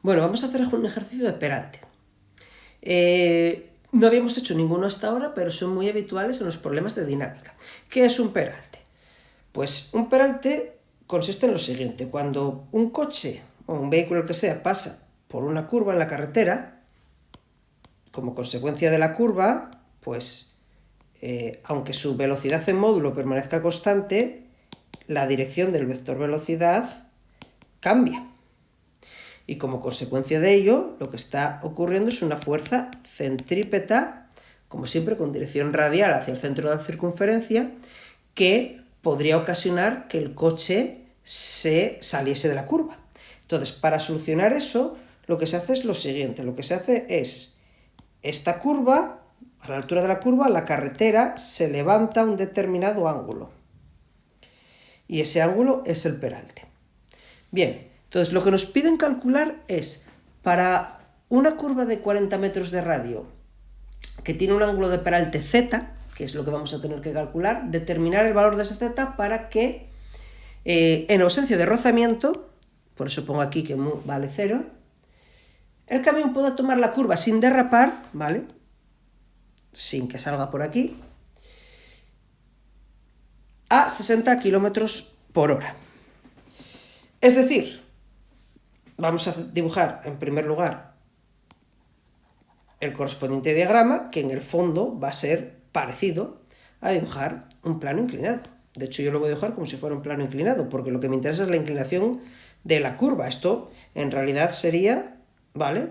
Bueno, vamos a hacer un ejercicio de peralte. No habíamos hecho ninguno hasta ahora, pero son muy habituales en los problemas de dinámica. ¿Qué es un peralte? Pues un peralte consiste en lo siguiente: cuando un coche o un vehículo que sea pasa por una curva en la carretera, como consecuencia de la curva, pues aunque su velocidad en módulo permanezca constante, la dirección del vector velocidad cambia. Y como consecuencia de ello, lo que está ocurriendo es una fuerza centrípeta, como siempre con dirección radial hacia el centro de la circunferencia, que podría ocasionar que el coche se saliese de la curva. Entonces, para solucionar eso, lo que se hace es lo siguiente: lo que se hace es esta curva, a la altura de la curva, la carretera se levanta a un determinado ángulo. Y ese ángulo es el peralte. Bien, entonces lo que nos piden calcular es, para una curva de 40 metros de radio que tiene un ángulo de peralte z, que es lo que vamos a tener que calcular, determinar el valor de ese z para que, en ausencia de rozamiento, por eso pongo aquí que vale 0, el camión pueda tomar la curva sin derrapar, ¿vale? Sin que salga por aquí, a 60 kilómetros por hora. Es decir, vamos a dibujar en primer lugar el correspondiente diagrama, que en el fondo va a ser parecido a dibujar un plano inclinado. De hecho, yo lo voy a dibujar como si fuera un plano inclinado, porque lo que me interesa es la inclinación de la curva. Esto en realidad sería, ¿vale?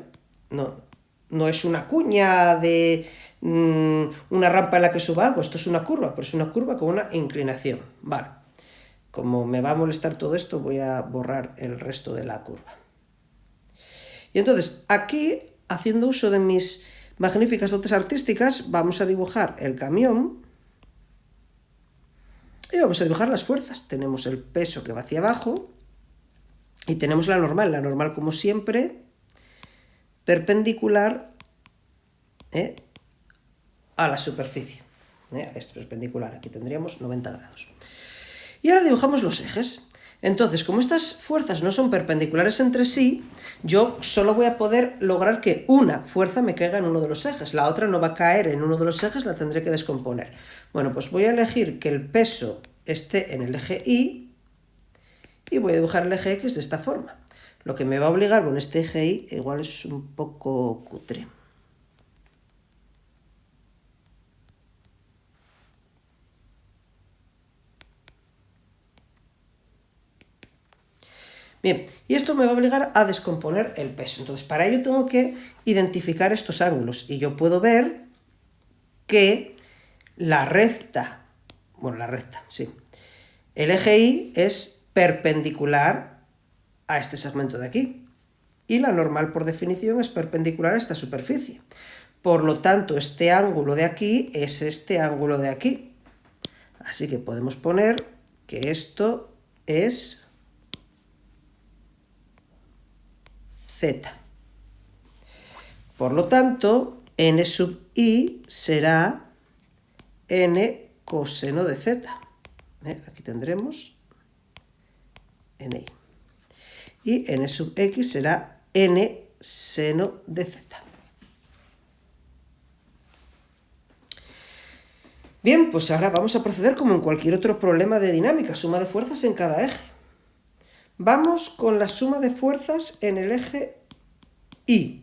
No es una cuña de una rampa en la que suba algo, esto es una curva, pero es una curva con una inclinación, ¿vale? Como me va a molestar todo esto, voy a borrar el resto de la curva. Y entonces, aquí, haciendo uso de mis magníficas dotes artísticas, vamos a dibujar el camión y vamos a dibujar las fuerzas. Tenemos el peso que va hacia abajo y tenemos la normal como siempre, perpendicular a la superficie. Esto es perpendicular, aquí tendríamos 90 grados. Y ahora dibujamos los ejes. Entonces, como estas fuerzas no son perpendiculares entre sí, yo solo voy a poder lograr que una fuerza me caiga en uno de los ejes, la otra no va a caer en uno de los ejes, la tendré que descomponer. Bueno, pues voy a elegir que el peso esté en el eje Y y voy a dibujar el eje X de esta forma. Lo que me va a obligar con este eje Y igual es un poco cutre. Bien, y esto me va a obligar a descomponer el peso. Entonces, para ello tengo que identificar estos ángulos. Y yo puedo ver que la recta, sí, el eje Y es perpendicular a este segmento de aquí. Y la normal, por definición, es perpendicular a esta superficie. Por lo tanto, este ángulo de aquí es este ángulo de aquí. Así que podemos poner que esto es Z. Por lo tanto, n sub I será n coseno de Z. Aquí tendremos ni. Y n sub x será n seno de Z. Bien, pues ahora vamos a proceder como en cualquier otro problema de dinámica, suma de fuerzas en cada eje. Vamos con la suma de fuerzas en el eje Y.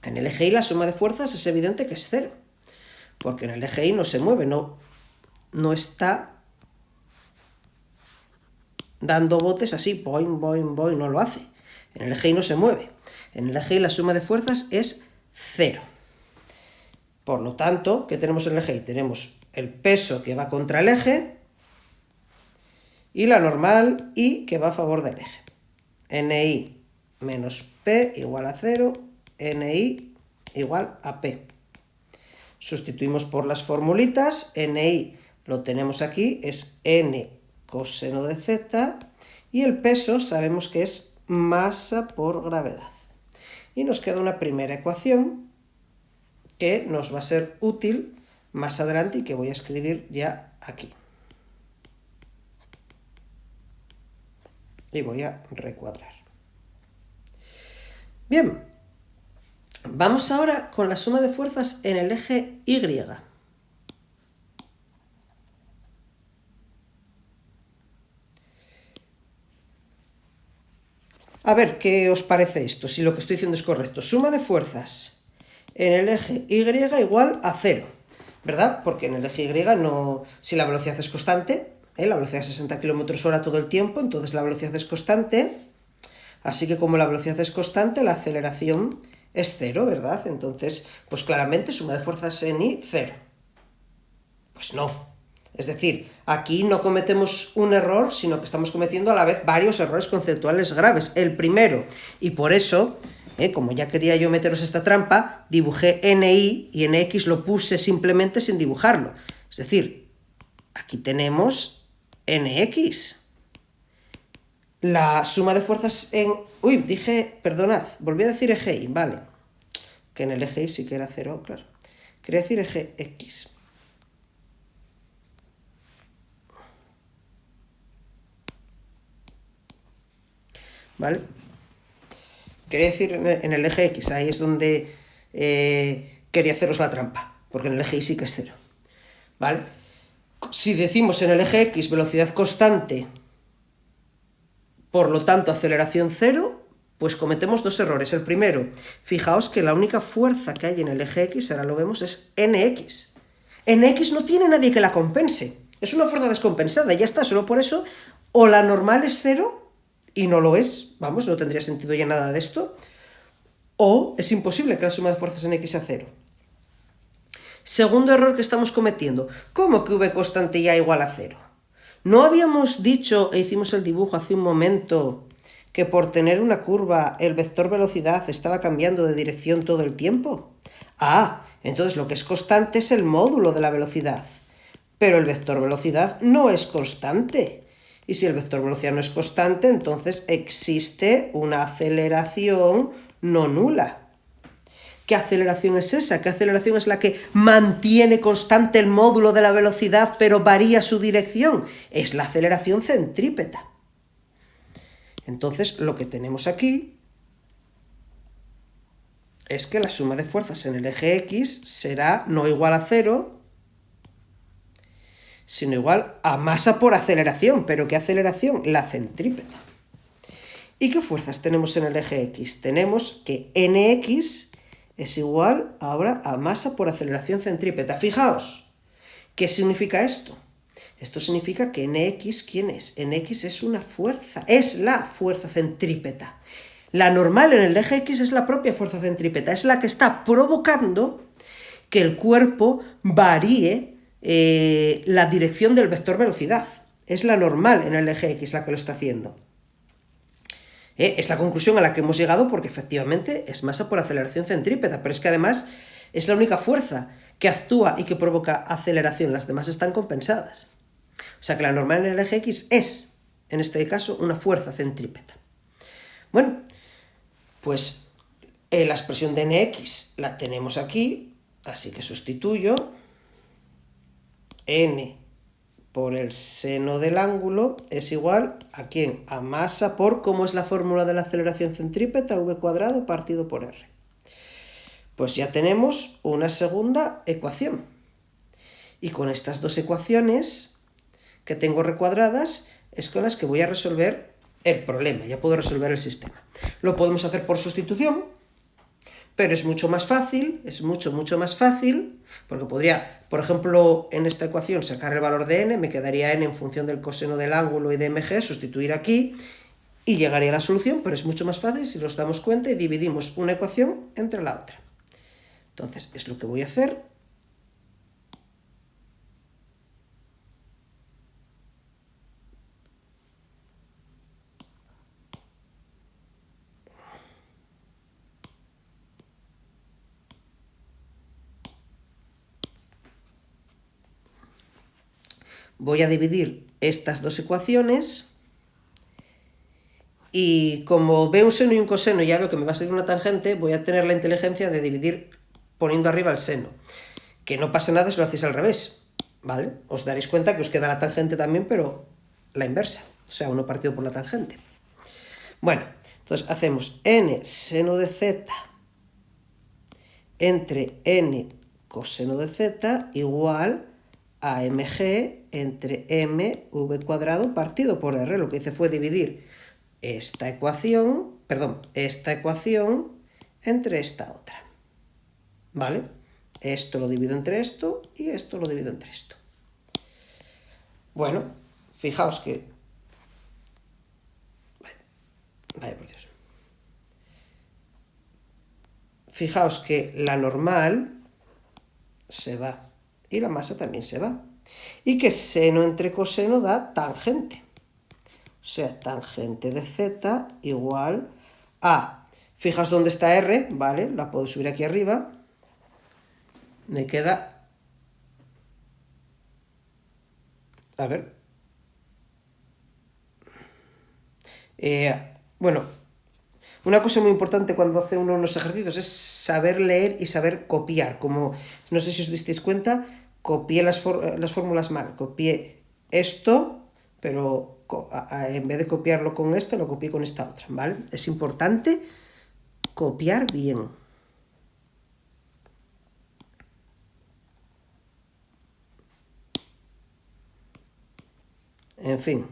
En el eje Y la suma de fuerzas es evidente que es 0, porque en el eje Y no se mueve, no está dando botes así, boing, boing, boing, no lo hace. En el eje Y no se mueve. En el eje Y la suma de fuerzas es 0. Por lo tanto, ¿qué tenemos en el eje Y? Tenemos el peso que va contra el eje y la normal I que va a favor del eje. NI menos P igual a 0, NI igual a P. Sustituimos por las formulitas, NI lo tenemos aquí, es N coseno de Z, y el peso sabemos que es masa por gravedad. Y nos queda una primera ecuación que nos va a ser útil más adelante y que voy a escribir ya aquí. Y voy a recuadrar. Bien, vamos ahora con la suma de fuerzas en el eje Y. A ver, ¿qué os parece esto? Si lo que estoy diciendo es correcto. Suma de fuerzas en el eje Y igual a 0, ¿verdad? Porque en el eje Y no, si la velocidad es constante, la velocidad es 60 km/h todo el tiempo, entonces la velocidad es constante, así que como la velocidad es constante, la aceleración es 0, ¿verdad? Entonces, pues claramente suma de fuerzas en Y, 0. Pues no. Es decir, aquí no cometemos un error, sino que estamos cometiendo a la vez varios errores conceptuales graves. El primero, y por eso, como ya quería yo meteros esta trampa, dibujé NI y NX lo puse simplemente sin dibujarlo. Es decir, aquí tenemos NX. La suma de fuerzas en... Uy, dije, perdonad, volví a decir eje Y, vale. Que en el eje Y sí que era 0, claro. Quería decir eje X. ¿Vale? Quería decir en el eje X, ahí es donde quería haceros la trampa, porque en el eje Y sí que es 0. ¿Vale? Si decimos en el eje X velocidad constante, por lo tanto aceleración 0, pues cometemos dos errores. El primero, fijaos que la única fuerza que hay en el eje X, ahora lo vemos, es NX. NX no tiene nadie que la compense, es una fuerza descompensada, y ya está, solo por eso, o la normal es 0, y no lo es, vamos, no tendría sentido ya nada de esto, o es imposible que la suma de fuerzas en X sea 0. Segundo error que estamos cometiendo, ¿cómo que V constante ya igual a 0? ¿No habíamos dicho e hicimos el dibujo hace un momento que por tener una curva el vector velocidad estaba cambiando de dirección todo el tiempo? Ah, entonces lo que es constante es el módulo de la velocidad, pero el vector velocidad no es constante. Y si el vector velocidad no es constante, entonces existe una aceleración no nula. ¿Qué aceleración es esa? ¿Qué aceleración es la que mantiene constante el módulo de la velocidad pero varía su dirección? Es la aceleración centrípeta. Entonces, lo que tenemos aquí es que la suma de fuerzas en el eje X será no igual a 0, sino igual a masa por aceleración. ¿Pero qué aceleración? La centrípeta. ¿Y qué fuerzas tenemos en el eje X? Tenemos que NX es igual ahora a masa por aceleración centrípeta. Fijaos, ¿qué significa esto? Esto significa que NX, ¿quién es? NX es una fuerza, es la fuerza centrípeta. La normal en el eje X es la propia fuerza centrípeta, es la que está provocando que el cuerpo varíe la dirección del vector velocidad. Es la normal en el eje X la que lo está haciendo. Es la conclusión a la que hemos llegado porque efectivamente es masa por aceleración centrípeta, pero es que además es la única fuerza que actúa y que provoca aceleración, las demás están compensadas. O sea que la normal en el eje X es, en este caso, una fuerza centrípeta. Bueno, pues la expresión de NX la tenemos aquí, así que sustituyo n por el seno del ángulo es igual a ¿quién? A masa por, ¿cómo es la fórmula de la aceleración centrípeta? V cuadrado partido por R. Pues ya tenemos una segunda ecuación. Y con estas dos ecuaciones que tengo recuadradas es con las que voy a resolver el problema, ya puedo resolver el sistema. Lo podemos hacer por sustitución, pero es mucho más fácil, es mucho más fácil, porque podría, por ejemplo, en esta ecuación sacar el valor de n, me quedaría n en función del coseno del ángulo y de mg, sustituir aquí, y llegaría a la solución, pero es mucho más fácil si nos damos cuenta y dividimos una ecuación entre la otra. Entonces, es lo que voy a hacer. Voy a dividir estas dos ecuaciones y como veo un seno y un coseno y ya veo que me va a salir una tangente, voy a tener la inteligencia de dividir poniendo arriba el seno. Que no pasa nada si lo hacéis al revés, ¿vale? Os daréis cuenta que os queda la tangente también, pero la inversa, o sea, 1 partido por la tangente. Bueno, Entonces hacemos n seno de z entre n coseno de z igual a mg entre mv cuadrado partido por r. Lo que hice fue dividir esta ecuación entre esta otra. ¿Vale? Esto lo divido entre esto y esto lo divido entre esto. Bueno, fijaos que... Vaya por Dios. Fijaos que la normal se va y la masa también se va. Y que seno entre coseno da tangente. O sea, tangente de z igual a... Fijaos dónde está r, ¿vale? La puedo subir aquí arriba. Me queda... A ver. Bueno, una cosa muy importante cuando hace uno unos ejercicios es saber leer y saber copiar. Como, no sé si os disteis cuenta, copié las fórmulas mal. Copié esto, pero en vez de copiarlo con esto, lo copié con esta otra, ¿vale? Es importante copiar bien. En fin.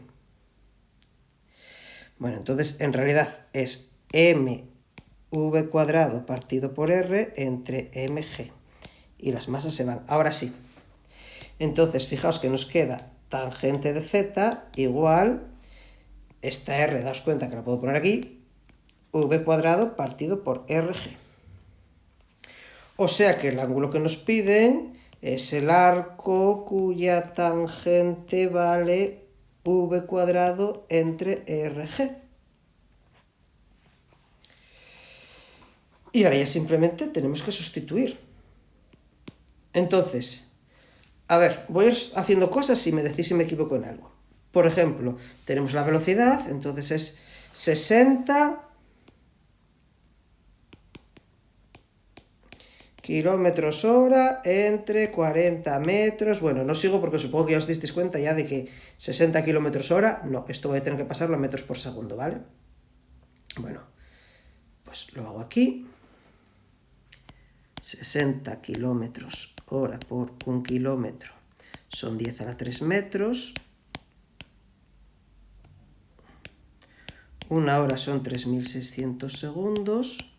Bueno, entonces en realidad es mv cuadrado partido por r entre mg. Y las masas se van. Ahora sí. Entonces, fijaos que nos queda tangente de z igual, esta r, daos cuenta que la puedo poner aquí, v cuadrado partido por rg. O sea que el ángulo que nos piden es el arco cuya tangente vale v cuadrado entre rg. Y ahora ya simplemente tenemos que sustituir. Entonces, a ver, voy a ir haciendo cosas y me decís si me equivoco en algo. Por ejemplo, tenemos la velocidad, entonces es 60 kilómetros hora entre 40 metros. Bueno, no sigo porque supongo que ya os disteis cuenta ya de que 60 kilómetros hora, no, esto voy a tener que pasarlo a metros por segundo, ¿vale? Bueno, pues lo hago aquí. 60 kilómetros hora por 1 kilómetro son 10 a la 3 metros. 1 hora son 3.600 segundos.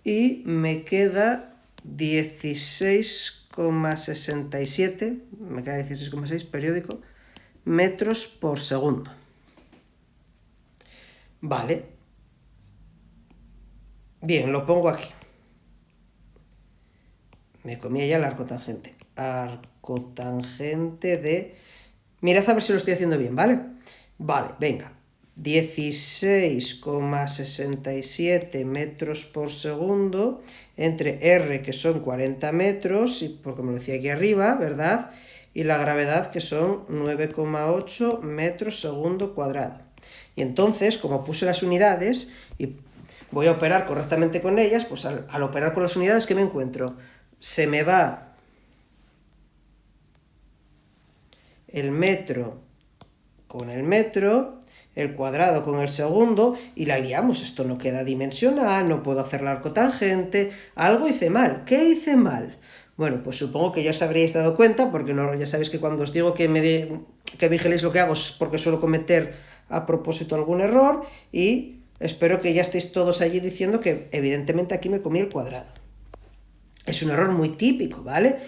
Y me queda 16,67, me queda 16,6 periódico, metros por segundo. Vale. Bien, lo pongo aquí. Me comía ya el arco tangente. Arco tangente de... Mirad a ver si lo estoy haciendo bien, ¿vale? Vale, venga. 16,67 metros por segundo entre R, que son 40 metros, y porque me lo decía aquí arriba, ¿verdad? Y la gravedad, que son 9,8 metros segundo cuadrado. Y entonces, como puse las unidades y voy a operar correctamente con ellas, pues al operar con las unidades, ¿qué me encuentro? Se me va el metro con el metro, el cuadrado con el segundo, y la liamos. Esto no queda dimensional, no puedo hacer la arco tangente, algo hice mal. ¿Qué hice mal? Bueno, pues supongo que ya os habríais dado cuenta, porque no, ya sabéis que cuando os digo que vigiléis lo que hago es porque suelo cometer a propósito algún error, y espero que ya estéis todos allí diciendo que evidentemente aquí me comí el cuadrado. Es un error muy típico, ¿vale?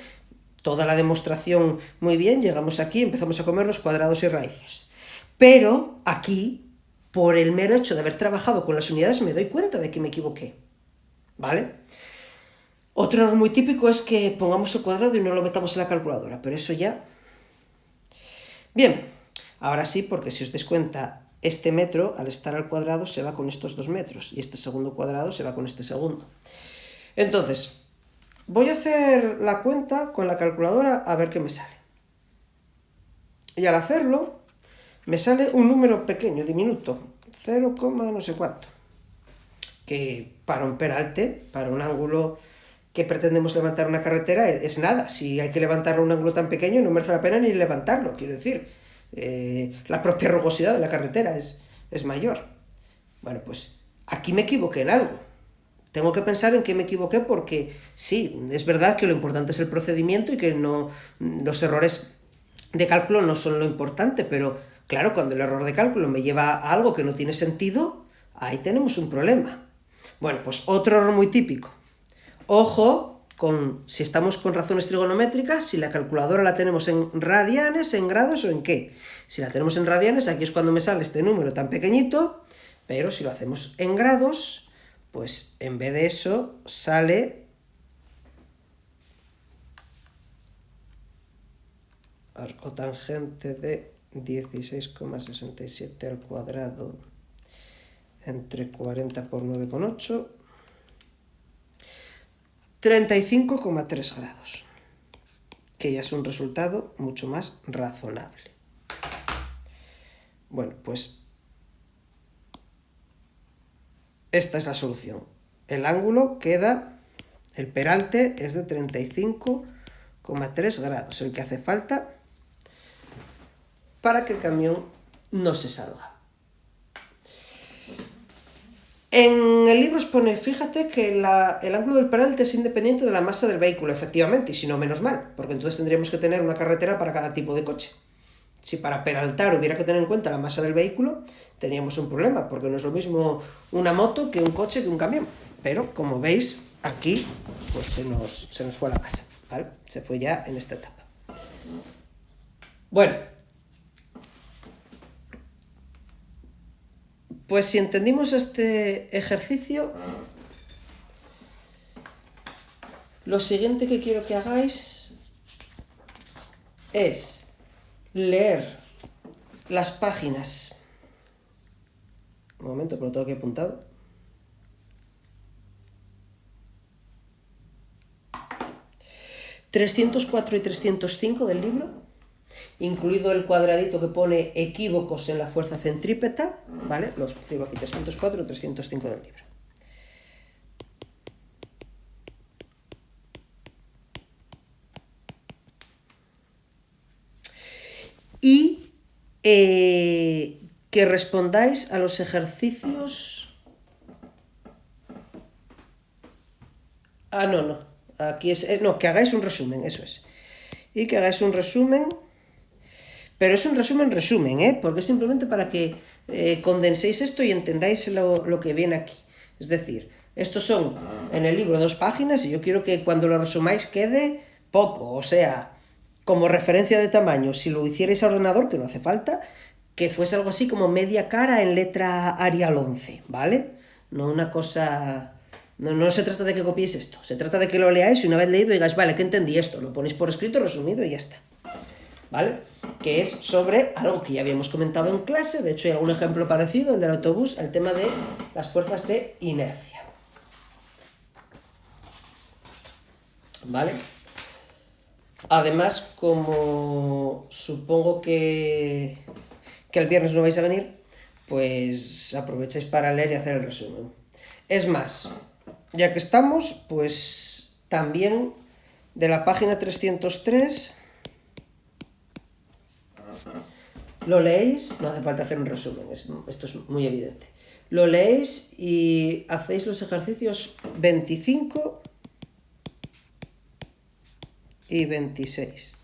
Toda la demostración muy bien, llegamos aquí, empezamos a comer los cuadrados y raíces. Pero aquí, por el mero hecho de haber trabajado con las unidades, me doy cuenta de que me equivoqué, ¿vale? Otro error muy típico es que pongamos el cuadrado y no lo metamos en la calculadora, pero eso ya... Bien, ahora sí, porque si os dais cuenta, este metro, al estar al cuadrado, se va con estos 2 metros, y este segundo cuadrado se va con este segundo. Entonces, voy a hacer la cuenta con la calculadora a ver qué me sale. Y al hacerlo, me sale un número pequeño, diminuto, 0, no sé cuánto. Que para un peralte, para un ángulo que pretendemos levantar una carretera, es nada. Si hay que levantarlo a un ángulo tan pequeño, no merece la pena ni levantarlo, quiero decir. La propia rugosidad de la carretera es es mayor. Bueno, pues aquí me equivoqué en algo. Tengo que pensar en qué me equivoqué porque sí, es verdad que lo importante es el procedimiento y que no, los errores de cálculo no son lo importante, pero claro, cuando el error de cálculo me lleva a algo que no tiene sentido, ahí tenemos un problema. Bueno, pues otro error muy típico. Ojo con si estamos con razones trigonométricas, si la calculadora la tenemos en radianes, en grados o en qué. Si la tenemos en radianes, aquí es cuando me sale este número tan pequeñito, pero si lo hacemos en grados, pues en vez de eso sale arcotangente de 16,67 al cuadrado entre 40 por 9,8, 35,3 grados, que ya es un resultado mucho más razonable. Bueno, pues esta es la solución. El ángulo queda, el peralte es de 35,3 grados, el que hace falta para que el camión no se salga. En el libro os pone, fíjate que el ángulo del peralte es independiente de la masa del vehículo, efectivamente, y si no, menos mal, porque entonces tendríamos que tener una carretera para cada tipo de coche. Si para peraltar hubiera que tener en cuenta la masa del vehículo, teníamos un problema, porque no es lo mismo una moto que un coche que un camión. Pero, como veis, aquí pues se nos fue la masa, ¿vale? Se fue ya en esta etapa. Bueno, pues si entendimos este ejercicio, lo siguiente que quiero que hagáis es leer las páginas. Un momento, que lo tengo aquí apuntado. ...304 y 305 del libro, incluido el cuadradito que pone equívocos en la fuerza centrípeta, ¿vale? Los escribo aquí, 304 y 305 del libro. Y que respondáis a los ejercicios... no. Aquí es... no, que hagáis un resumen, eso es. Y que hagáis un resumen... Pero es un resumen, porque es simplemente para que condenséis esto y entendáis lo que viene aquí. Es decir, estos son en el libro 2 páginas y yo quiero que cuando lo resumáis quede poco, o sea, como referencia de tamaño, si lo hicierais a ordenador, que no hace falta, que fuese algo así como media cara en letra Arial 11, ¿vale? No una cosa... No se trata de que copiéis esto, se trata de que lo leáis y una vez leído digáis, vale, que entendí esto, lo ponéis por escrito, resumido y ya está. ¿Vale? Que es sobre algo que ya habíamos comentado en clase, de hecho hay algún ejemplo parecido, el del autobús, el tema de las fuerzas de inercia. ¿Vale? Además, como supongo que el viernes no vais a venir, pues aprovecháis para leer y hacer el resumen. Es más, ya que estamos, pues también de la página 303... lo leéis, no hace falta hacer un resumen, esto es muy evidente. Lo leéis y hacéis los ejercicios 25 y 26,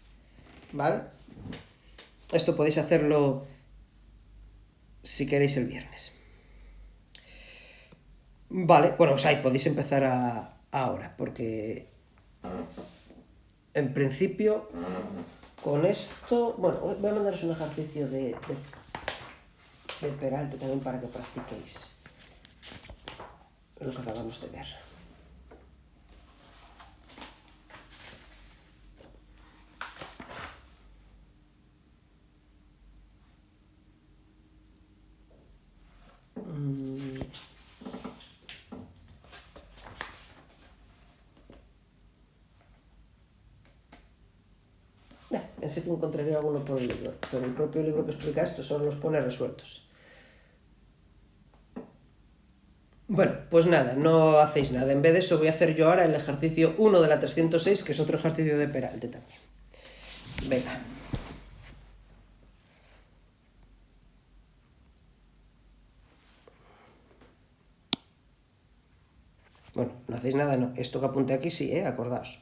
¿vale? Esto podéis hacerlo si queréis el viernes. Vale, bueno, pues ahí podéis empezar ahora, porque en principio... Con esto, bueno, voy a mandaros un ejercicio de peralte también para que practiquéis lo que acabamos de ver. Pensé que encontraría alguno por el libro, pero el propio libro que explica esto solo los pone resueltos. Bueno, pues nada, no hacéis nada. En vez de eso voy a hacer yo ahora el ejercicio 1 de la 306, que es otro ejercicio de peralte también. Venga. Bueno, no hacéis nada, no. Esto que apunté aquí sí, acordaos.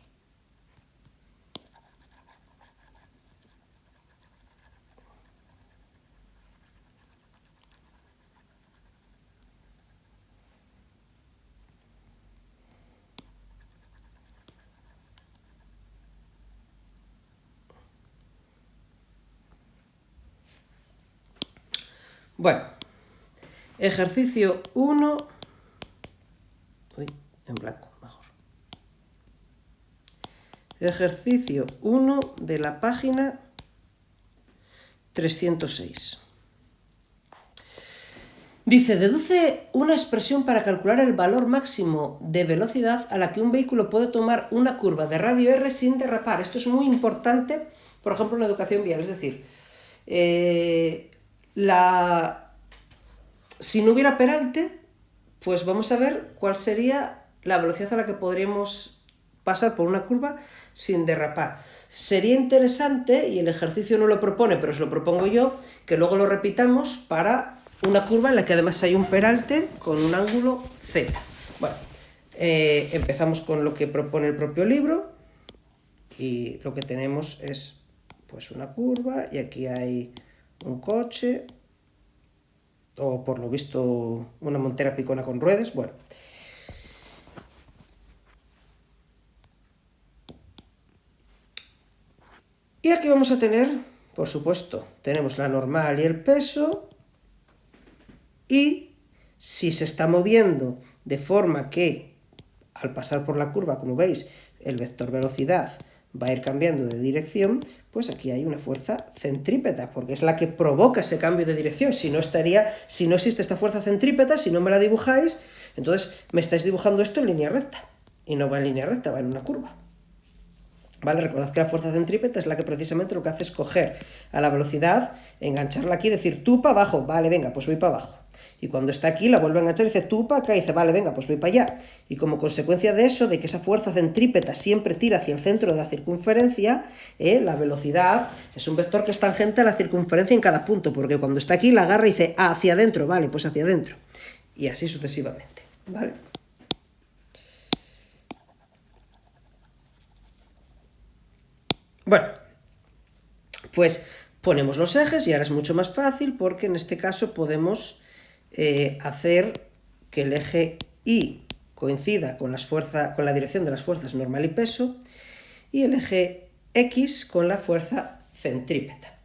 Bueno, ejercicio 1. Uy, en blanco, mejor. Ejercicio 1 de la página 306. Dice, deduce una expresión para calcular el valor máximo de velocidad a la que un vehículo puede tomar una curva de radio R sin derrapar. Esto es muy importante, por ejemplo, en la educación vial. Es decir, si no hubiera peralte, pues vamos a ver cuál sería la velocidad a la que podríamos pasar por una curva sin derrapar. Sería interesante, y el ejercicio no lo propone, pero os lo propongo yo, que luego lo repitamos para una curva en la que además hay un peralte con un ángulo Z. Bueno, empezamos con lo que propone el propio libro y lo que tenemos es pues una curva y aquí hay un coche o por lo visto una montera picona con ruedas. Bueno, y aquí vamos a tener, por supuesto, tenemos la normal y el peso, y si se está moviendo de forma que al pasar por la curva, como veis, el vector velocidad va a ir cambiando de dirección, pues aquí hay una fuerza centrípeta, porque es la que provoca ese cambio de dirección. Si no existe esta fuerza centrípeta, si no me la dibujáis, entonces me estáis dibujando esto en línea recta, y no va en línea recta, va en una curva. ¿Vale? Recordad que la fuerza centrípeta es la que precisamente lo que hace es coger a la velocidad, engancharla aquí y decir tú para abajo, vale, venga, pues voy para abajo. Y cuando está aquí la vuelve a enganchar y dice tú para acá y dice vale, venga, pues voy para allá. Y como consecuencia de eso, de que esa fuerza centrípeta siempre tira hacia el centro de la circunferencia, la velocidad es un vector que es tangente a la circunferencia en cada punto, porque cuando está aquí la agarra y dice hacia adentro, vale, pues hacia adentro. Y así sucesivamente, ¿vale? Bueno, pues ponemos los ejes y ahora es mucho más fácil porque en este caso podemos hacer que el eje Y coincida con la dirección de las fuerzas normal y peso y el eje X con la fuerza centrípeta.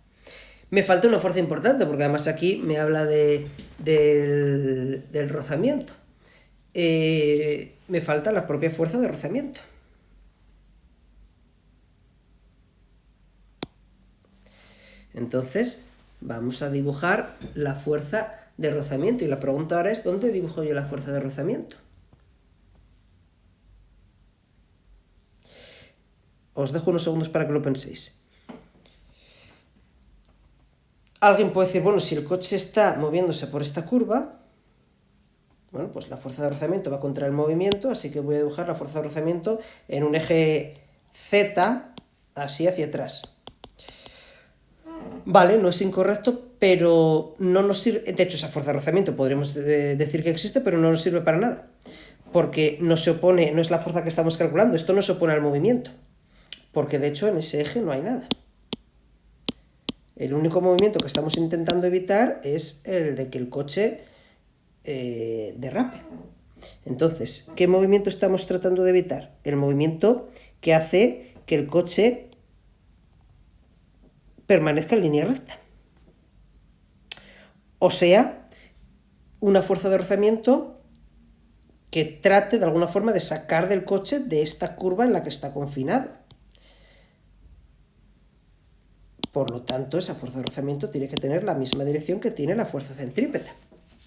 Me falta una fuerza importante porque además aquí me habla del rozamiento. Me falta la propia fuerza de rozamiento. Entonces, vamos a dibujar la fuerza de rozamiento. Y la pregunta ahora es, ¿dónde dibujo yo la fuerza de rozamiento? Os dejo unos segundos para que lo penséis. Alguien puede decir, bueno, si el coche está moviéndose por esta curva, bueno, pues la fuerza de rozamiento va contra el movimiento, así que voy a dibujar la fuerza de rozamiento en un eje Z, así hacia atrás. Vale, no es incorrecto, pero no nos sirve. De hecho, esa fuerza de rozamiento podríamos decir que existe, pero no nos sirve para nada. Porque no se opone, no es la fuerza que estamos calculando, esto no se opone al movimiento. Porque de hecho en ese eje no hay nada. El único movimiento que estamos intentando evitar es el de que el coche derrape. Entonces, ¿qué movimiento estamos tratando de evitar? El movimiento que hace que el coche permanezca en línea recta. O sea, una fuerza de rozamiento que trate de alguna forma de sacar del coche de esta curva en la que está confinado. Por lo tanto, esa fuerza de rozamiento tiene que tener la misma dirección que tiene la fuerza centrípeta,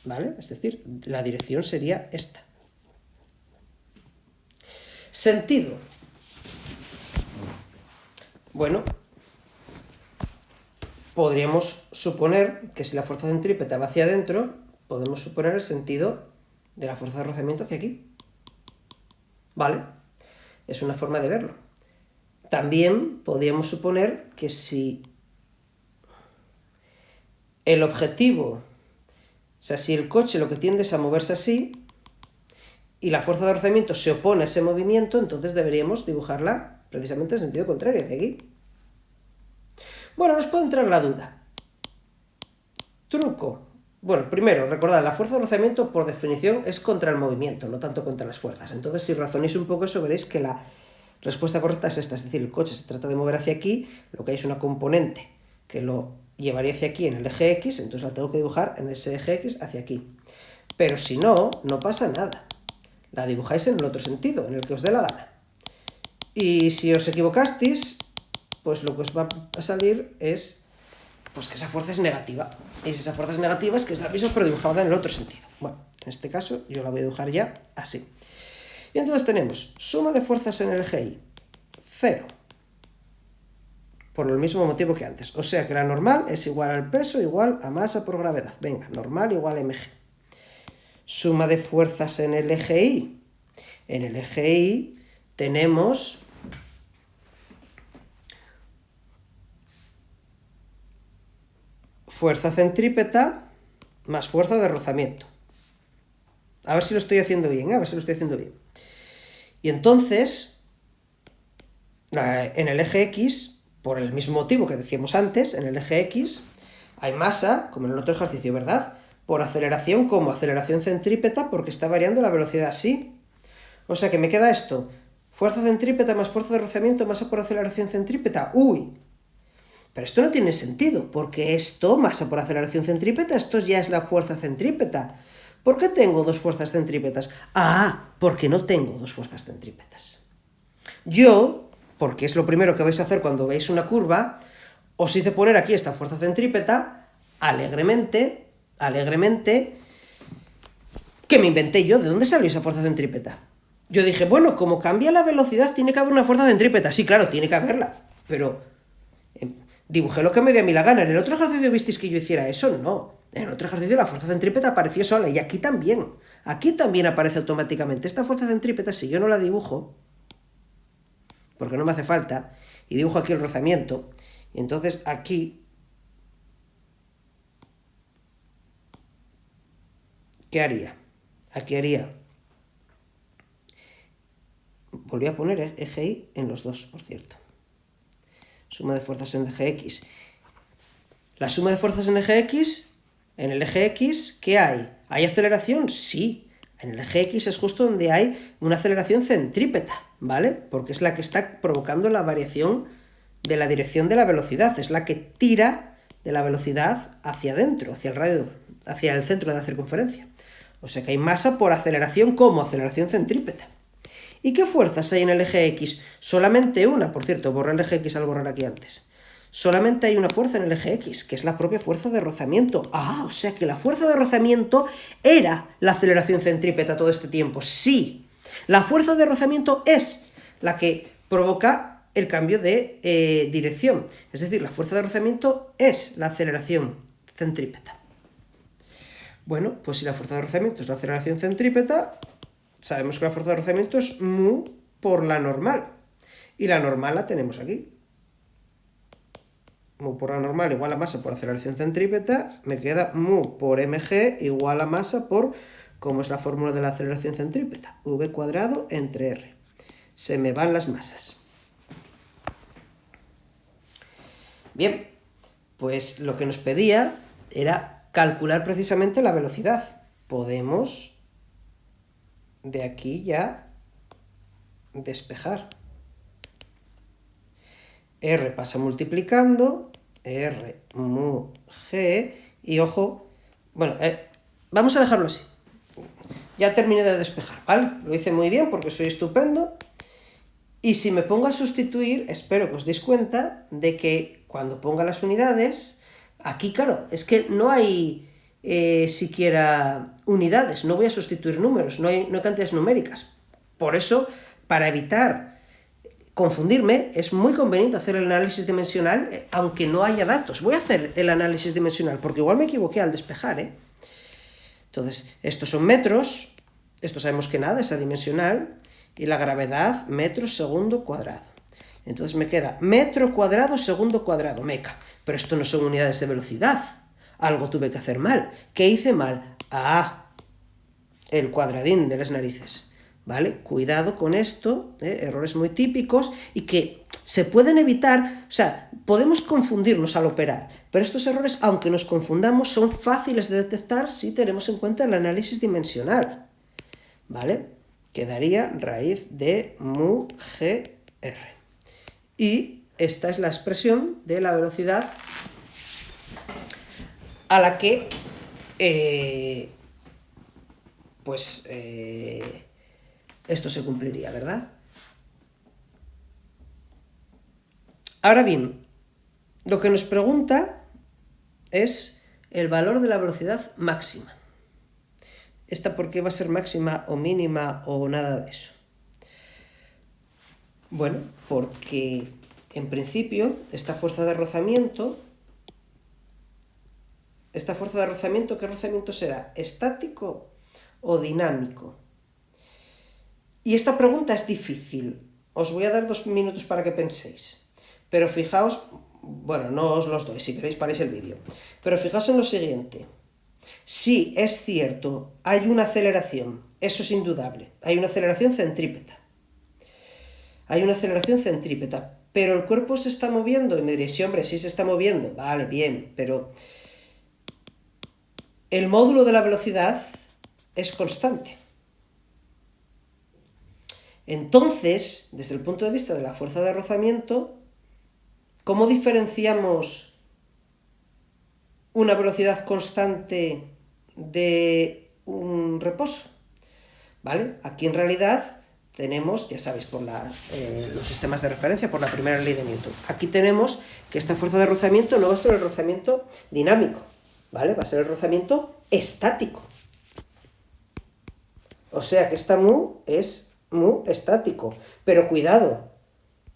¿vale? Es decir, la dirección sería esta. Sentido. Bueno, podríamos suponer que si la fuerza centrípeta va hacia adentro, podemos suponer el sentido de la fuerza de rozamiento hacia aquí. ¿Vale? Es una forma de verlo. También podríamos suponer que si el objetivo, o sea, si el coche lo que tiende es a moverse así, y la fuerza de rozamiento se opone a ese movimiento, entonces deberíamos dibujarla precisamente en sentido contrario, hacia aquí. Bueno, nos puede entrar la duda. Truco. Bueno, primero, recordad, la fuerza de rozamiento por definición es contra el movimiento, no tanto contra las fuerzas. Entonces, si razonéis un poco eso, veréis que la respuesta correcta es esta, es decir, el coche se trata de mover hacia aquí, lo que hay es una componente que lo llevaría hacia aquí en el eje X, entonces la tengo que dibujar en ese eje X hacia aquí. Pero si no, no pasa nada. La dibujáis en el otro sentido, en el que os dé la gana. Y si os equivocasteis, pues lo que os va a salir es pues que esa fuerza es negativa. Y si esa fuerza es negativa es que es la misma pero dibujada en el otro sentido. Bueno, en este caso yo la voy a dibujar ya así. Y entonces tenemos suma de fuerzas en el eje Y, 0. Por el mismo motivo que antes. O sea que la normal es igual al peso igual a masa por gravedad. Venga, normal igual a mg. Suma de fuerzas en el eje Y. En el eje Y tenemos fuerza centrípeta más fuerza de rozamiento. A ver si lo estoy haciendo bien, a ver si lo estoy haciendo bien. Y entonces, en el eje X, por el mismo motivo que decíamos antes, en el eje X hay masa, como en el otro ejercicio, ¿verdad? Por aceleración como aceleración centrípeta, porque está variando la velocidad así. O sea que me queda esto, fuerza centrípeta más fuerza de rozamiento, masa por aceleración centrípeta. ¡Uy! Pero esto no tiene sentido, porque esto, masa por aceleración centrípeta, esto ya es la fuerza centrípeta. ¿Por qué tengo dos fuerzas centrípetas? Ah, porque no tengo dos fuerzas centrípetas. Yo, porque es lo primero que vais a hacer cuando veis una curva, os hice poner aquí esta fuerza centrípeta, alegremente, que me inventé yo. ¿De dónde salió esa fuerza centrípeta? Yo dije, bueno, como cambia la velocidad, tiene que haber una fuerza centrípeta. Sí, claro, tiene que haberla, pero dibujé lo que me dio a mí la gana. ¿En el otro ejercicio visteis que yo hiciera eso? No. En el otro ejercicio la fuerza centrípeta apareció sola, y aquí también. Aquí también aparece automáticamente. Esta fuerza centrípeta, si yo no la dibujo, porque no me hace falta, y dibujo aquí el rozamiento, y entonces aquí, ¿qué haría? Aquí haría, volví a poner eje Y en los dos, por cierto. Suma de fuerzas en el eje X. La suma de fuerzas en el eje X, ¿qué hay? ¿Hay aceleración? Sí. En el eje X es justo donde hay una aceleración centrípeta, ¿vale? Porque es la que está provocando la variación de la dirección de la velocidad, es la que tira de la velocidad hacia adentro, hacia el radio, hacia el centro de la circunferencia. O sea que hay masa por aceleración como aceleración centrípeta. ¿Y qué fuerzas hay en el eje X? Solamente una, por cierto, borré el eje X al borrar aquí antes. Solamente hay una fuerza en el eje X, que es la propia fuerza de rozamiento. Ah, o sea que la fuerza de rozamiento era la aceleración centrípeta todo este tiempo. Sí, la fuerza de rozamiento es la que provoca el cambio de dirección. Es decir, la fuerza de rozamiento es la aceleración centrípeta. Bueno, pues si la fuerza de rozamiento es la aceleración centrípeta, sabemos que la fuerza de rozamiento es mu por la normal. Y la normal la tenemos aquí. Mu por la normal igual a masa por aceleración centrípeta, me queda mu por mg igual a masa por, como es la fórmula de la aceleración centrípeta, v cuadrado entre r. Se me van las masas. Bien, pues lo que nos pedía era calcular precisamente la velocidad. Podemos de aquí ya despejar. R pasa multiplicando, R mu g, y ojo, bueno, vamos a dejarlo así. Ya terminé de despejar, ¿vale? Lo hice muy bien porque soy estupendo. Y si me pongo a sustituir, espero que os deis cuenta de que cuando ponga las unidades, aquí claro, es que no hay siquiera unidades, no voy a sustituir números, no hay cantidades numéricas. Por eso, para evitar confundirme, es muy conveniente hacer el análisis dimensional, aunque no haya datos. Voy a hacer el análisis dimensional, porque igual me equivoqué al despejar, ¿eh? Entonces, estos son metros, esto sabemos que nada, es adimensional, y la gravedad, metros segundo cuadrado. Entonces me queda metro cuadrado segundo cuadrado, meca. Pero esto no son unidades de velocidad. Algo tuve que hacer mal. ¿Qué hice mal? Ah, el cuadradín de las narices. ¿vale? Cuidado con esto, errores muy típicos y que se pueden evitar, o sea, podemos confundirnos al operar, pero estos errores, aunque nos confundamos, son fáciles de detectar si tenemos en cuenta el análisis dimensional, ¿vale? Quedaría raíz de mu gr. Y esta es la expresión de la velocidad a la que esto se cumpliría, ¿verdad? Ahora bien, lo que nos pregunta es el valor de la velocidad máxima. ¿Esta por qué va a ser máxima o mínima o nada de eso? Bueno, porque en principio esta fuerza de rozamiento, ¿qué rozamiento será? ¿Estático o dinámico? Y esta pregunta es difícil. Os voy a dar 2 minutos para que penséis. Pero fijaos, bueno, no os los doy, si queréis paréis el vídeo. Pero fijaos en lo siguiente. Sí, es cierto, hay una aceleración, eso es indudable. Hay una aceleración centrípeta. Pero el cuerpo se está moviendo. Y me diréis, sí, hombre, sí se está moviendo. Vale, bien, pero el módulo de la velocidad es constante. Entonces, desde el punto de vista de la fuerza de rozamiento, ¿cómo diferenciamos una velocidad constante de un reposo? ¿Vale? Aquí en realidad tenemos, ya sabéis, por los sistemas de referencia, por la primera ley de Newton. Aquí tenemos que esta fuerza de rozamiento no va a ser el rozamiento dinámico, ¿vale? Va a ser el rozamiento estático. O sea que esta mu es mu estático. Pero cuidado,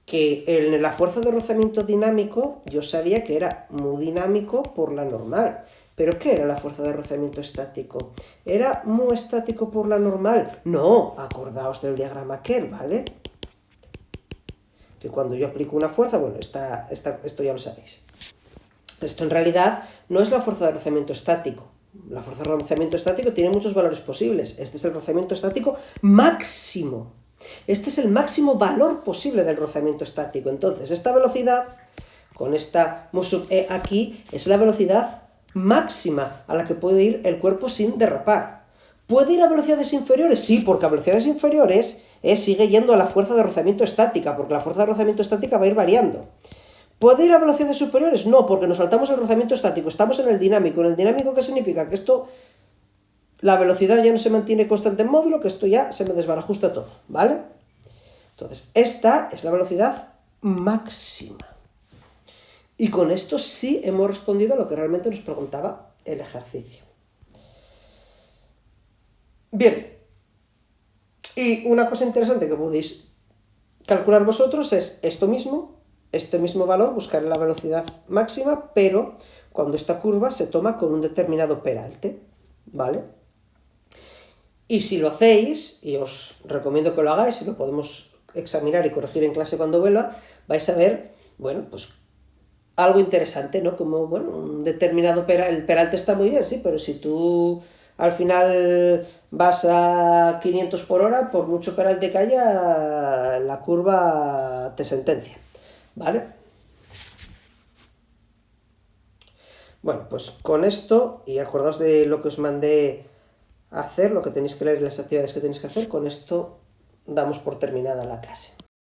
que en la fuerza de rozamiento dinámico yo sabía que era mu dinámico por la normal. ¿Pero qué era la fuerza de rozamiento estático? ¿Era mu estático por la normal? No, acordaos del diagrama aquel, ¿vale? Que cuando yo aplico una fuerza, bueno, esto ya lo sabéis. Esto en realidad no es la fuerza de rozamiento estático. La fuerza de rozamiento estático tiene muchos valores posibles. Este es el rozamiento estático máximo. Este es el máximo valor posible del rozamiento estático. Entonces, esta velocidad, con esta mu sub e aquí, es la velocidad máxima a la que puede ir el cuerpo sin derrapar. ¿Puede ir a velocidades inferiores? Sí, porque a velocidades inferiores sigue yendo a la fuerza de rozamiento estática, porque la fuerza de rozamiento estática va a ir variando. ¿Puede ir a velocidades superiores? No, porque nos saltamos el rozamiento estático, estamos en el dinámico. ¿En el dinámico qué significa? Que la velocidad ya no se mantiene constante en módulo, que esto ya se me desbarajusta todo, ¿vale? Entonces, esta es la velocidad máxima. Y con esto sí hemos respondido a lo que realmente nos preguntaba el ejercicio. Bien. Y una cosa interesante que podéis calcular vosotros es esto mismo, este mismo valor, buscar la velocidad máxima, pero cuando esta curva se toma con un determinado peralte, ¿vale? Y si lo hacéis, y os recomiendo que lo hagáis, y lo podemos examinar y corregir en clase cuando vuelva, vais a ver, bueno, pues algo interesante, ¿no? Como, bueno, un determinado el peralte está muy bien, sí, pero si tú al final vas a 500 por hora, por mucho peralte que haya, la curva te sentencia, ¿vale? Bueno, pues con esto, y acordaos de lo que os mandé a hacer, lo que tenéis que leer y las actividades que tenéis que hacer, con esto damos por terminada la clase.